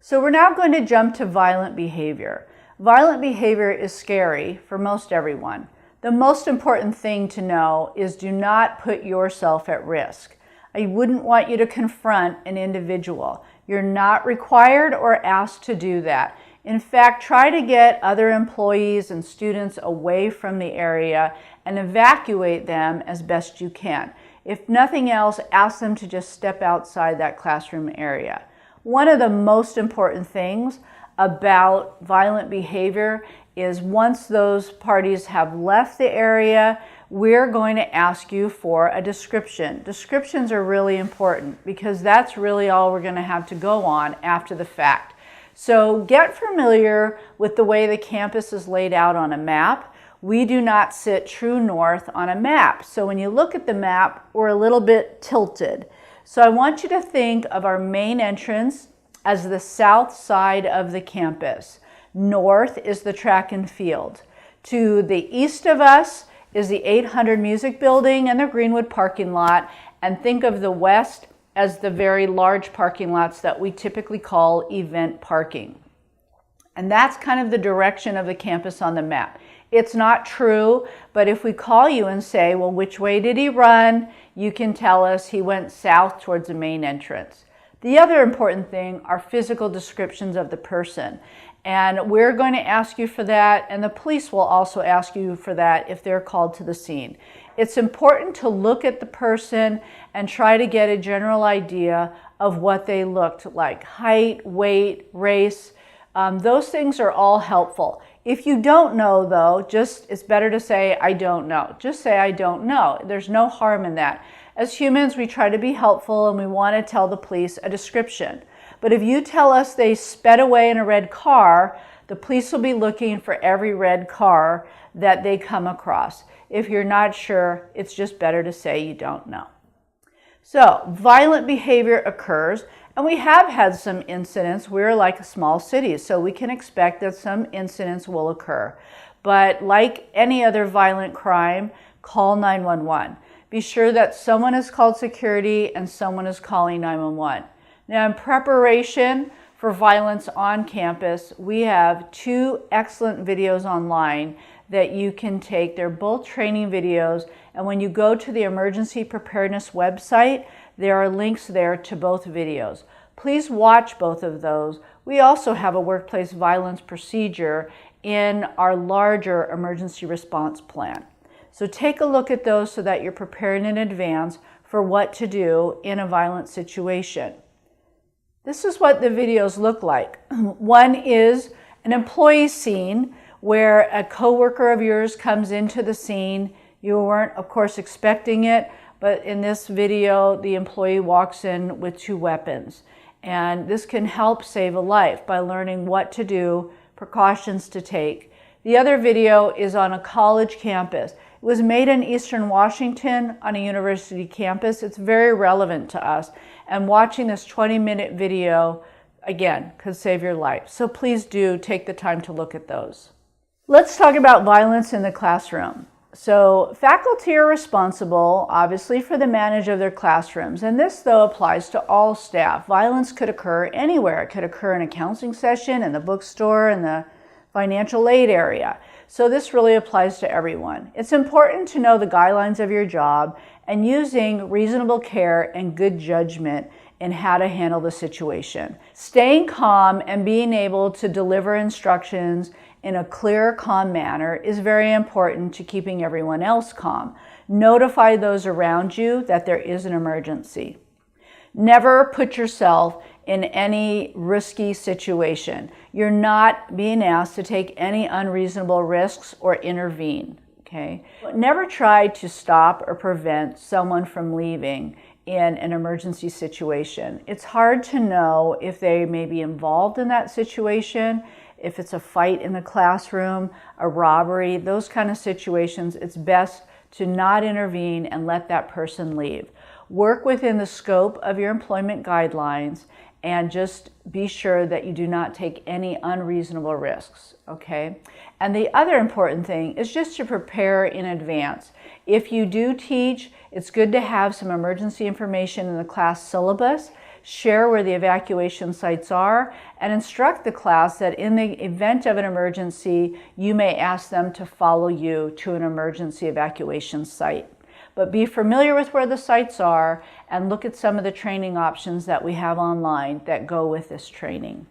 So we're now going to jump to violent behavior. Violent behavior is scary for most everyone. The most important thing to know is do not put yourself at risk. I wouldn't want you to confront an individual. You're not required or asked to do that. In fact, try to get other employees and students away from the area and evacuate them as best you can. If nothing else, ask them to just step outside that classroom area. One of the most important things about violent behavior is once those parties have left the area, we're going to ask you for a description. Descriptions are really important because that's really all we're going to have to go on after the fact. So get familiar with the way the campus is laid out on a map. We do not sit true north on a map. So when you look at the map, we're a little bit tilted. So I want you to think of our main entrance as the south side of the campus. North is the track and field. To the east of us is the 800 Music Building and the Greenwood parking lot. And think of the west as the very large parking lots that we typically call event parking. And that's kind of the direction of the campus on the map. It's not true, but if we call you and say, well, which way did he run? You can tell us he went south towards the main entrance. The other important thing are physical descriptions of the person. And we're going to ask you for that, and the police will also ask you for that if they're called to the scene. It's important to look at the person and try to get a general idea of what they looked like. Height, weight, race, those things are all helpful. If you don't know though, it's better to say, I don't know. Just say, I don't know. There's no harm in that. As humans, we try to be helpful and we want to tell the police a description. But if you tell us they sped away in a red car, the police will be looking for every red car that they come across. If you're not sure, it's just better to say you don't know. So, violent behavior occurs, and we have had some incidents. We're like a small city, so we can expect that some incidents will occur. But like any other violent crime, call 911. Be sure that someone has called security and someone is calling 911. Now, in preparation for violence on campus, we have 2 excellent videos online that you can take. They're both training videos, and when you go to the emergency preparedness website, there are links there to both videos. Please watch both of those. We also have a workplace violence procedure in our larger emergency response plan. So take a look at those so that you're preparing in advance for what to do in a violent situation. This is what the videos look like. One is an employee scene where a coworker of yours comes into the scene. You weren't, of course, expecting it, but in this video, the employee walks in with 2 weapons. And this can help save a life by learning what to do, precautions to take. The other video is on a college campus. It was made in Eastern Washington on a university campus. It's very relevant to us. And watching this 20-minute video, again, could save your life. So please do take the time to look at those. Let's talk about violence in the classroom. So faculty are responsible, obviously, for the management of their classrooms. And this, though, applies to all staff. Violence could occur anywhere. It could occur in a counseling session, in the bookstore, in the financial aid area. So this really applies to everyone. It's important to know the guidelines of your job and using reasonable care and good judgment in how to handle the situation. Staying calm and being able to deliver instructions in a clear, calm manner is very important to keeping everyone else calm. Notify those around you that there is an emergency. Never put yourself in any risky situation. You're not being asked to take any unreasonable risks or intervene, okay? Never try to stop or prevent someone from leaving in an emergency situation. It's hard to know if they may be involved in that situation, if it's a fight in the classroom, a robbery, those kind of situations. It's best to not intervene and let that person leave. Work within the scope of your employment guidelines and just be sure that you do not take any unreasonable risks, okay? And the other important thing is just to prepare in advance. If you do teach, it's good to have some emergency information in the class syllabus share where the evacuation sites are, and instruct the class that in the event of an emergency, you may ask them to follow you to an emergency evacuation site. But be familiar with where the sites are and look at some of the training options that we have online that go with this training.